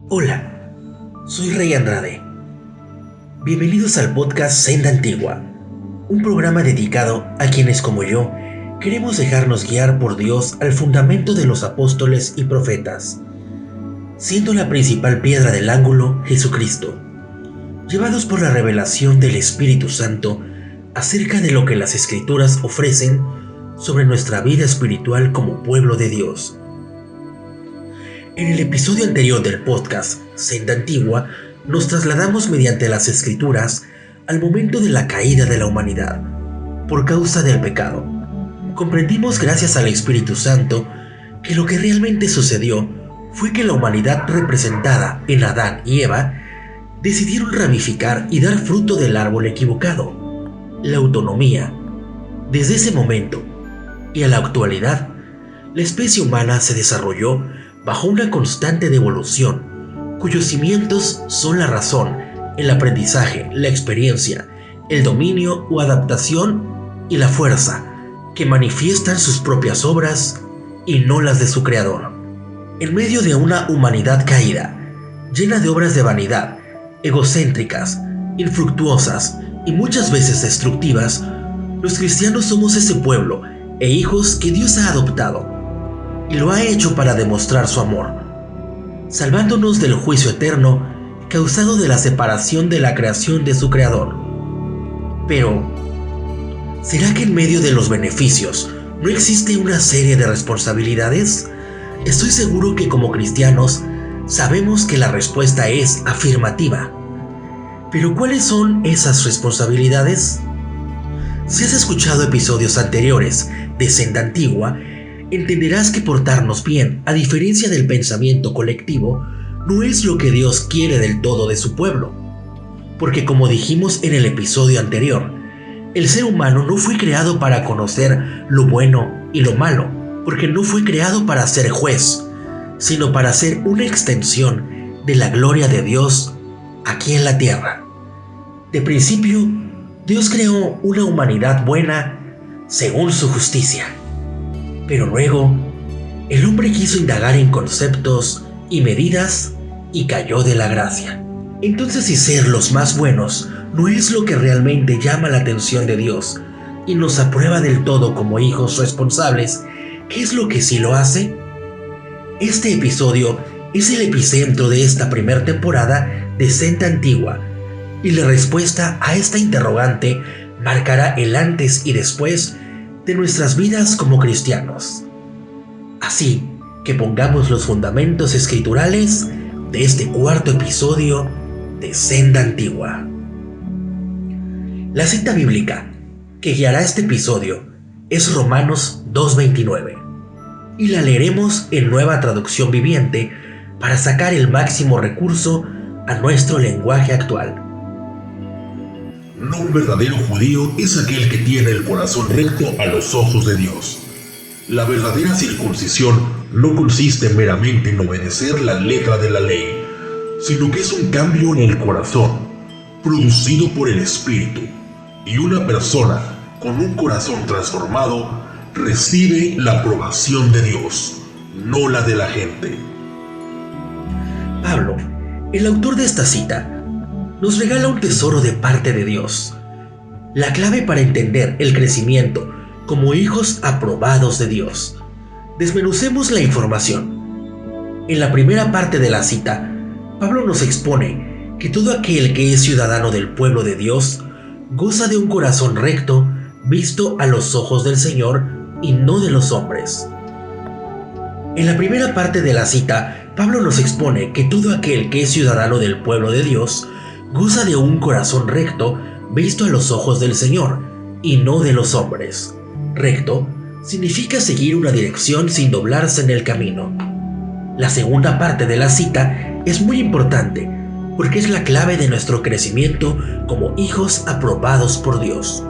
Hola, soy Rey Andrade. Bienvenidos al podcast Senda Antigua, un programa dedicado a quienes como yo queremos dejarnos guiar por Dios al fundamento de los apóstoles y profetas, siendo la principal piedra del ángulo Jesucristo, llevados por la revelación del Espíritu Santo acerca de lo que las Escrituras ofrecen sobre nuestra vida espiritual como pueblo de Dios. En el episodio anterior del podcast Senda Antigua, nos trasladamos mediante las Escrituras al momento de la caída de la humanidad, por causa del pecado. Comprendimos gracias al Espíritu Santo que lo que realmente sucedió fue que la humanidad representada en Adán y Eva decidieron ramificar y dar fruto del árbol equivocado, la autonomía. Desde ese momento y a la actualidad, la especie humana se desarrolló bajo una constante devolución, cuyos cimientos son la razón, el aprendizaje, la experiencia, el dominio o adaptación y la fuerza, que manifiestan sus propias obras y no las de su creador. En medio de una humanidad caída, llena de obras de vanidad, egocéntricas, infructuosas y muchas veces destructivas, los cristianos somos ese pueblo e hijos que Dios ha adoptado, y lo ha hecho para demostrar su amor, salvándonos del juicio eterno causado de la separación de la creación de su creador. Pero, ¿será que en medio de los beneficios no existe una serie de responsabilidades? Estoy seguro que como cristianos sabemos que la respuesta es afirmativa. Pero ¿cuáles son esas responsabilidades? Si has escuchado episodios anteriores de Senda Antigua, entenderás que portarnos bien, a diferencia del pensamiento colectivo, no es lo que Dios quiere del todo de su pueblo. Porque como dijimos en el episodio anterior, el ser humano no fue creado para conocer lo bueno y lo malo, porque no fue creado para ser juez, sino para ser una extensión de la gloria de Dios aquí en la tierra. De principio, Dios creó una humanidad buena según su justicia. Pero luego, el hombre quiso indagar en conceptos y medidas y cayó de la gracia. Entonces, si ser los más buenos no es lo que realmente llama la atención de Dios y nos aprueba del todo como hijos responsables, ¿qué es lo que sí lo hace? Este episodio es el epicentro de esta primera temporada de Senda Antigua, y la respuesta a esta interrogante marcará el antes y después de nuestras vidas como cristianos. Así que pongamos los fundamentos escriturales de este cuarto episodio de Senda Antigua. La cita bíblica que guiará este episodio es Romanos 2:29, y la leeremos en Nueva Traducción Viviente para sacar el máximo recurso a nuestro lenguaje actual. No, un verdadero judío es aquel que tiene el corazón recto a los ojos de Dios. La verdadera circuncisión no consiste meramente en obedecer la letra de la ley, sino que es un cambio en el corazón, producido por el Espíritu, y una persona con un corazón transformado recibe la aprobación de Dios, no la de la gente. Pablo, el autor de esta cita, nos regala un tesoro de parte de Dios, la clave para entender el crecimiento como hijos aprobados de Dios. Desmenucemos la información. En la primera parte de la cita, Pablo nos expone que todo aquel que es ciudadano del pueblo de Dios goza de un corazón recto visto a los ojos del Señor y no de los hombres. En la primera parte de la cita, Pablo nos expone que todo aquel que es ciudadano del pueblo de Dios goza de un corazón recto visto a los ojos del Señor y no de los hombres. Recto significa seguir una dirección sin doblarse en el camino. La segunda parte de la cita es muy importante porque es la clave de nuestro crecimiento como hijos aprobados por Dios.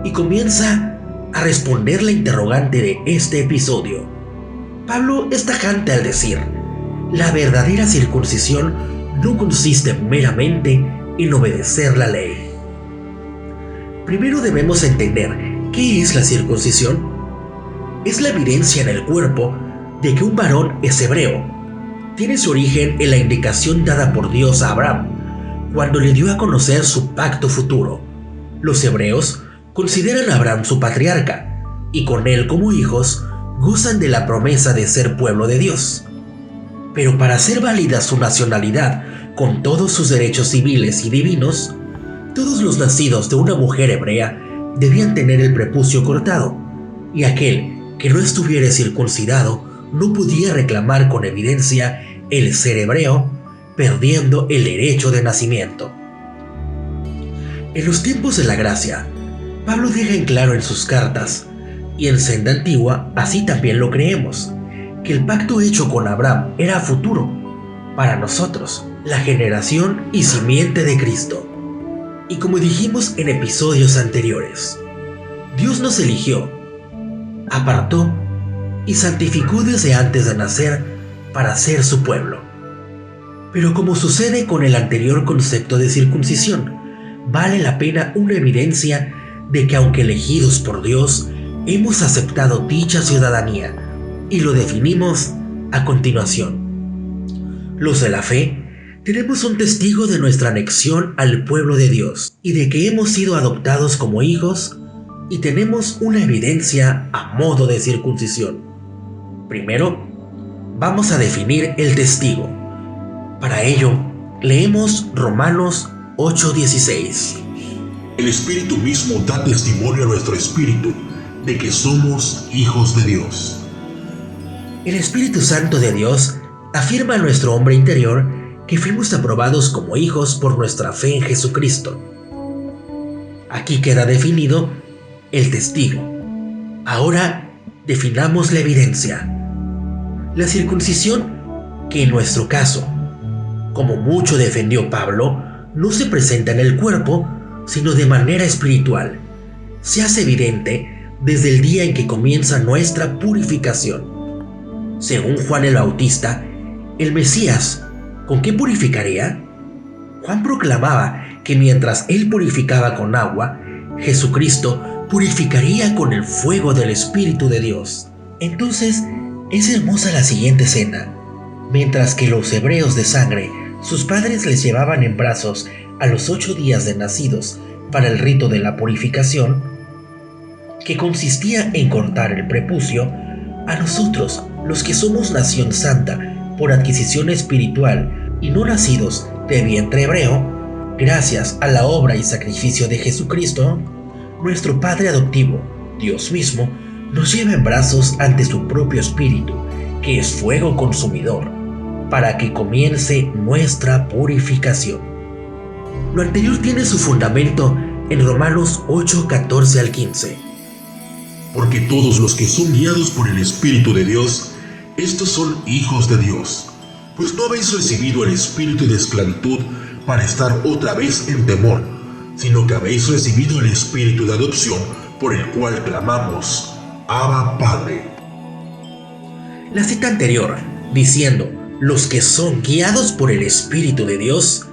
Y comienza a responder la interrogante de este episodio. Pablo es tajante al decir: la verdadera circuncisión no consiste meramente en obedecer la ley. Primero debemos entender qué es la circuncisión. Es la evidencia en el cuerpo de que un varón es hebreo, tiene su origen en la indicación dada por Dios a Abraham, cuando le dio a conocer su pacto futuro. Los hebreos consideran a Abraham su patriarca, y con él como hijos gozan de la promesa de ser pueblo de Dios. Pero para hacer válida su nacionalidad con todos sus derechos civiles y divinos, todos los nacidos de una mujer hebrea debían tener el prepucio cortado, y aquel que no estuviera circuncidado no podía reclamar con evidencia el ser hebreo, perdiendo el derecho de nacimiento. En los tiempos de la gracia, Pablo deja en claro en sus cartas, y en Senda Antigua así también lo creemos, que el pacto hecho con Abraham era futuro, para nosotros, la generación y simiente de Cristo. Y como dijimos en episodios anteriores, Dios nos eligió, apartó y santificó desde antes de nacer para ser su pueblo. Pero como sucede con el anterior concepto de circuncisión, vale la pena una evidencia de que aunque elegidos por Dios, hemos aceptado dicha ciudadanía, y lo definimos a continuación. Los de la fe tenemos un testigo de nuestra anexión al pueblo de Dios y de que hemos sido adoptados como hijos, y tenemos una evidencia a modo de circuncisión. Primero, vamos a definir el testigo. Para ello, leemos Romanos 8:16. El Espíritu mismo da testimonio a nuestro espíritu de que somos hijos de Dios. El Espíritu Santo de Dios afirma a nuestro hombre interior que fuimos aprobados como hijos por nuestra fe en Jesucristo. Aquí queda definido el testigo. Ahora definamos la evidencia. La circuncisión, que en nuestro caso, como mucho defendió Pablo, no se presenta en el cuerpo, sino de manera espiritual. Se hace evidente desde el día en que comienza nuestra purificación. Según Juan el Bautista, el Mesías, ¿con qué purificaría? Juan proclamaba que mientras él purificaba con agua, Jesucristo purificaría con el fuego del Espíritu de Dios. Entonces, es hermosa la siguiente escena. Mientras que los hebreos de sangre, sus padres les llevaban en brazos a los 8 días de nacidos para el rito de la purificación, que consistía en cortar el prepucio, a nosotros, los que somos nación santa por adquisición espiritual y no nacidos de vientre hebreo, gracias a la obra y sacrificio de Jesucristo, nuestro Padre adoptivo, Dios mismo, nos lleva en brazos ante su propio Espíritu, que es fuego consumidor, para que comience nuestra purificación. Lo anterior tiene su fundamento en Romanos 8:14 al 15. Porque todos los que son guiados por el Espíritu de Dios, estos son hijos de Dios. Pues no habéis recibido el espíritu de esclavitud para estar otra vez en temor, sino que habéis recibido el espíritu de adopción por el cual clamamos, Abba Padre. La cita anterior, diciendo, los que son guiados por el Espíritu de Dios,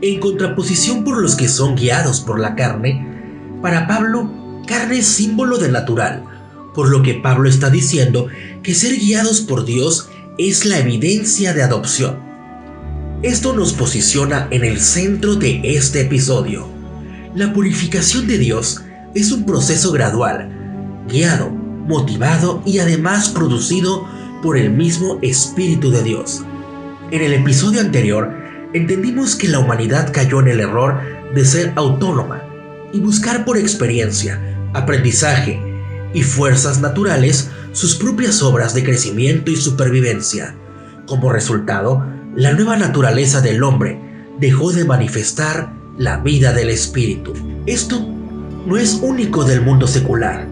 en contraposición por los que son guiados por la carne, para Pablo, carne es símbolo de natural, por lo que Pablo está diciendo que ser guiados por Dios es la evidencia de adopción. Esto nos posiciona en el centro de este episodio. La purificación de Dios es un proceso gradual, guiado, motivado y además producido por el mismo Espíritu de Dios. En el episodio anterior, entendimos que la humanidad cayó en el error de ser autónoma y buscar por experiencia, aprendizaje y fuerzas naturales sus propias obras de crecimiento y supervivencia. Como resultado, la nueva naturaleza del hombre dejó de manifestar la vida del Espíritu. Esto no es único del mundo secular.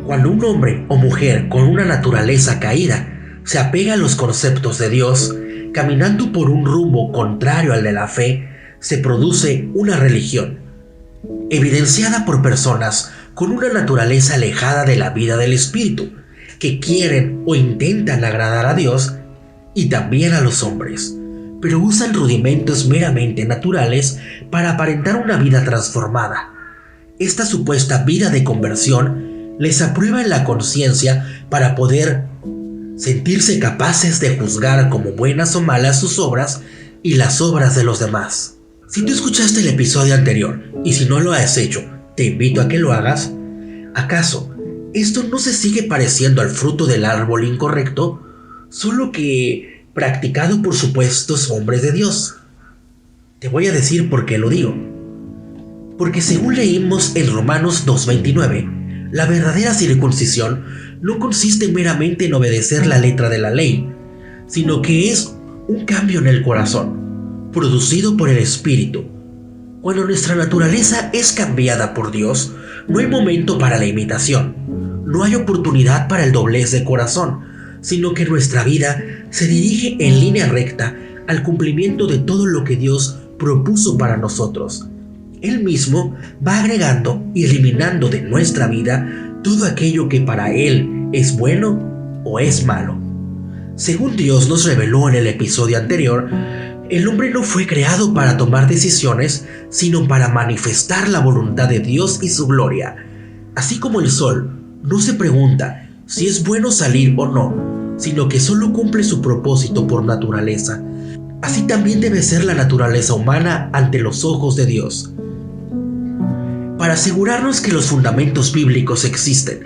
Cuando un hombre o mujer con una naturaleza caída se apega a los conceptos de Dios, caminando por un rumbo contrario al de la fe, se produce una religión, evidenciada por personas con una naturaleza alejada de la vida del Espíritu, que quieren o intentan agradar a Dios y también a los hombres, pero usan rudimentos meramente naturales para aparentar una vida transformada. Esta supuesta vida de conversión les aprueba en la conciencia para poder sentirse capaces de juzgar como buenas o malas sus obras y las obras de los demás. Si tú escuchaste el episodio anterior y si no lo has hecho, te invito a que lo hagas. ¿Acaso esto no se sigue pareciendo al fruto del árbol incorrecto, solo que practicado por supuestos hombres de Dios? Te voy a decir por qué lo digo. Porque según leímos en Romanos 2:29, la verdadera circuncisión no consiste meramente en obedecer la letra de la ley, sino que es un cambio en el corazón, producido por el Espíritu. Cuando nuestra naturaleza es cambiada por Dios, no hay momento para la imitación, no hay oportunidad para el doblez de corazón, sino que nuestra vida se dirige en línea recta al cumplimiento de todo lo que Dios propuso para nosotros. Él mismo va agregando y eliminando de nuestra vida todo aquello que para Él es bueno o es malo. Según Dios nos reveló en el episodio anterior, el hombre no fue creado para tomar decisiones, sino para manifestar la voluntad de Dios y su gloria. Así como el sol no se pregunta si es bueno salir o no, sino que solo cumple su propósito por naturaleza, así también debe ser la naturaleza humana ante los ojos de Dios. Para asegurarnos que los fundamentos bíblicos existen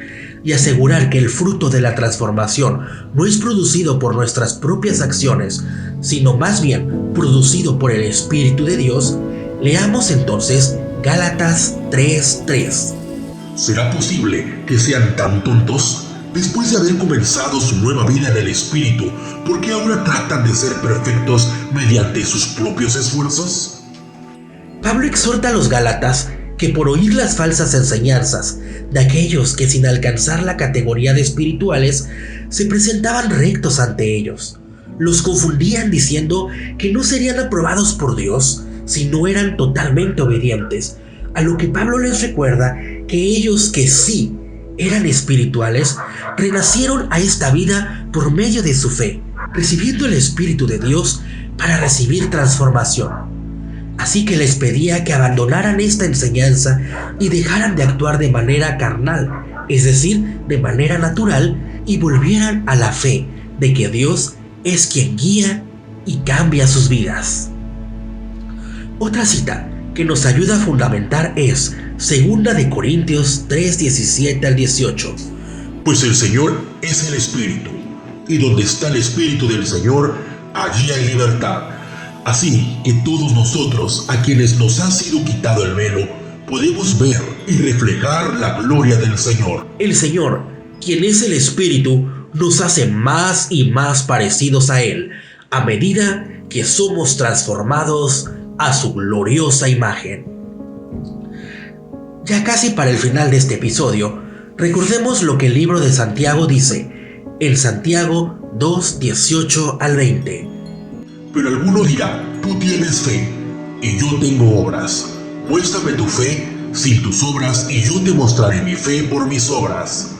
y asegurar que el fruto de la transformación no es producido por nuestras propias acciones, sino más bien producido por el Espíritu de Dios, leamos entonces Gálatas 3:3. ¿Será posible que sean tan tontos? Después de haber comenzado su nueva vida en el Espíritu, ¿por qué ahora tratan de ser perfectos mediante sus propios esfuerzos? Pablo exhorta a los Gálatas que por oír las falsas enseñanzas de aquellos que sin alcanzar la categoría de espirituales se presentaban rectos ante ellos, los confundían diciendo que no serían aprobados por Dios si no eran totalmente obedientes, a lo que Pablo les recuerda que ellos que sí eran espirituales renacieron a esta vida por medio de su fe, recibiendo el Espíritu de Dios para recibir transformación. Así que les pedía que abandonaran esta enseñanza y dejaran de actuar de manera carnal, es decir, de manera natural, y volvieran a la fe de que Dios es quien guía y cambia sus vidas. Otra cita que nos ayuda a fundamentar es 2 Corintios 3:17 al 18. Pues el Señor es el Espíritu, y donde está el Espíritu del Señor, allí hay libertad. Así que todos nosotros, a quienes nos ha sido quitado el velo, podemos ver y reflejar la gloria del Señor. El Señor, quien es el Espíritu, nos hace más y más parecidos a Él, a medida que somos transformados a su gloriosa imagen. Ya casi para el final de este episodio, recordemos lo que el libro de Santiago dice, en Santiago 2:18 al 20. Pero alguno dirá, tú tienes fe, y yo tengo obras. Muéstrame tu fe sin tus obras, y yo te mostraré mi fe por mis obras.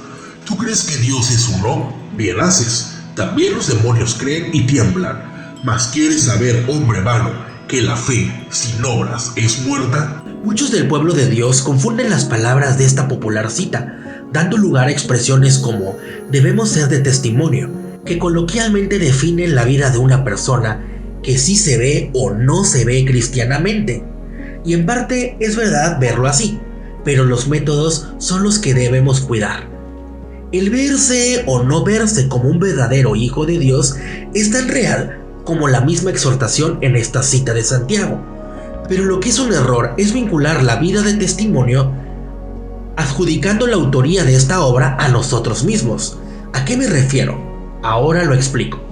¿Tú crees que Dios es uno? Bien haces. También los demonios creen y tiemblan. Mas ¿quieres saber, hombre vano, que la fe sin obras es muerta? Muchos del pueblo de Dios confunden las palabras de esta popular cita, dando lugar a expresiones como debemos ser de testimonio, que coloquialmente definen la vida de una persona que sí se ve o no se ve cristianamente. Y en parte es verdad verlo así, pero los métodos son los que debemos cuidar. El verse o no verse como un verdadero hijo de Dios es tan real como la misma exhortación en esta cita de Santiago. Pero lo que es un error es vincular la vida de testimonio adjudicando la autoría de esta obra a nosotros mismos. ¿A qué me refiero? Ahora lo explico.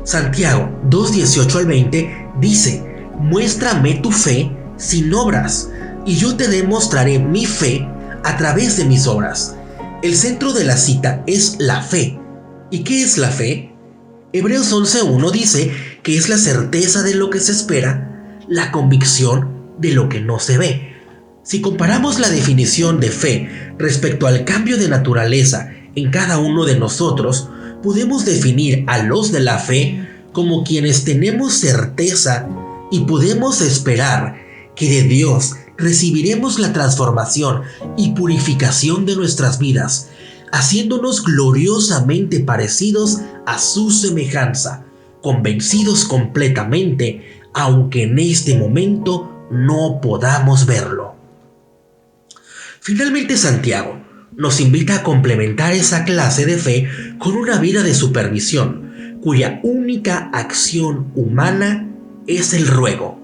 Santiago 2:18 al 20 dice, muéstrame tu fe sin obras, y yo te demostraré mi fe a través de mis obras. El centro de la cita es la fe. ¿Y qué es la fe? Hebreos 11:1 dice que es la certeza de lo que se espera, la convicción de lo que no se ve. Si comparamos la definición de fe respecto al cambio de naturaleza en cada uno de nosotros, podemos definir a los de la fe como quienes tenemos certeza y podemos esperar que de Dios recibiremos la transformación y purificación de nuestras vidas, haciéndonos gloriosamente parecidos a su semejanza, convencidos completamente, aunque en este momento no podamos verlo. Finalmente, Santiago nos invita a complementar esa clase de fe con una vida de supervisión, cuya única acción humana es el ruego.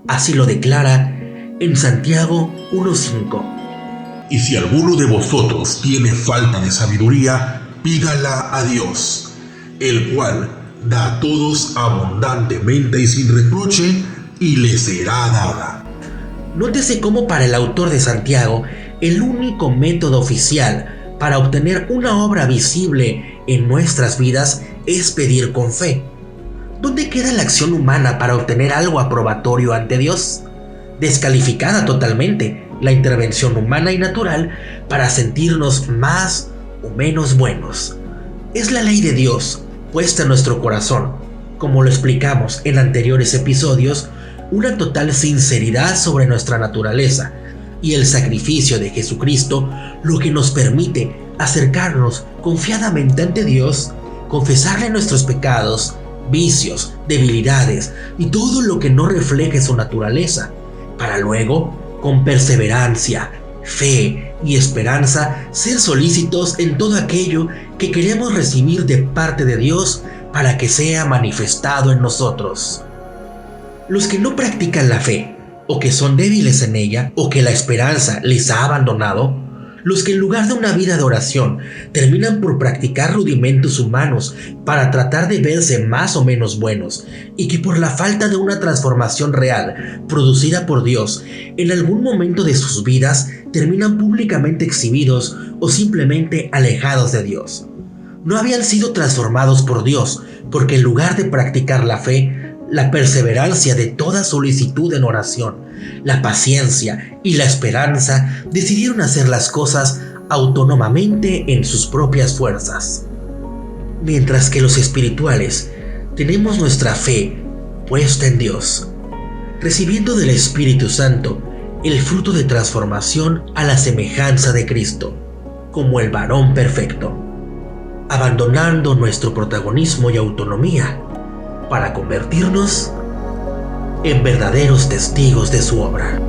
Así lo declara en Santiago 1:5. Y si alguno de vosotros tiene falta de sabiduría, pídala a Dios, el cual da a todos abundantemente y sin reproche, y le será dada. Nótese cómo para el autor de Santiago, el único método oficial para obtener una obra visible en nuestras vidas es pedir con fe. ¿Dónde queda la acción humana para obtener algo aprobatorio ante Dios? Descalificada totalmente la intervención humana y natural para sentirnos más o menos buenos. Es la ley de Dios puesta en nuestro corazón, como lo explicamos en anteriores episodios, una total sinceridad sobre nuestra naturaleza y el sacrificio de Jesucristo, lo que nos permite acercarnos confiadamente ante Dios, confesarle nuestros pecados, vicios, debilidades y todo lo que no refleje su naturaleza, para luego, con perseverancia, fe y esperanza, ser solícitos en todo aquello que queremos recibir de parte de Dios para que sea manifestado en nosotros. Los que no practican la fe, o que son débiles en ella, o que la esperanza les ha abandonado, los que en lugar de una vida de oración terminan por practicar rudimentos humanos para tratar de verse más o menos buenos, y que por la falta de una transformación real producida por Dios en algún momento de sus vidas terminan públicamente exhibidos o simplemente alejados de Dios. No habían sido transformados por Dios porque en lugar de practicar la fe, la perseverancia de toda solicitud en oración, la paciencia y la esperanza, decidieron hacer las cosas autónomamente en sus propias fuerzas. Mientras que los espirituales tenemos nuestra fe puesta en Dios, recibiendo del Espíritu Santo el fruto de transformación a la semejanza de Cristo, como el varón perfecto, abandonando nuestro protagonismo y autonomía para convertirnos en verdaderos testigos de su obra.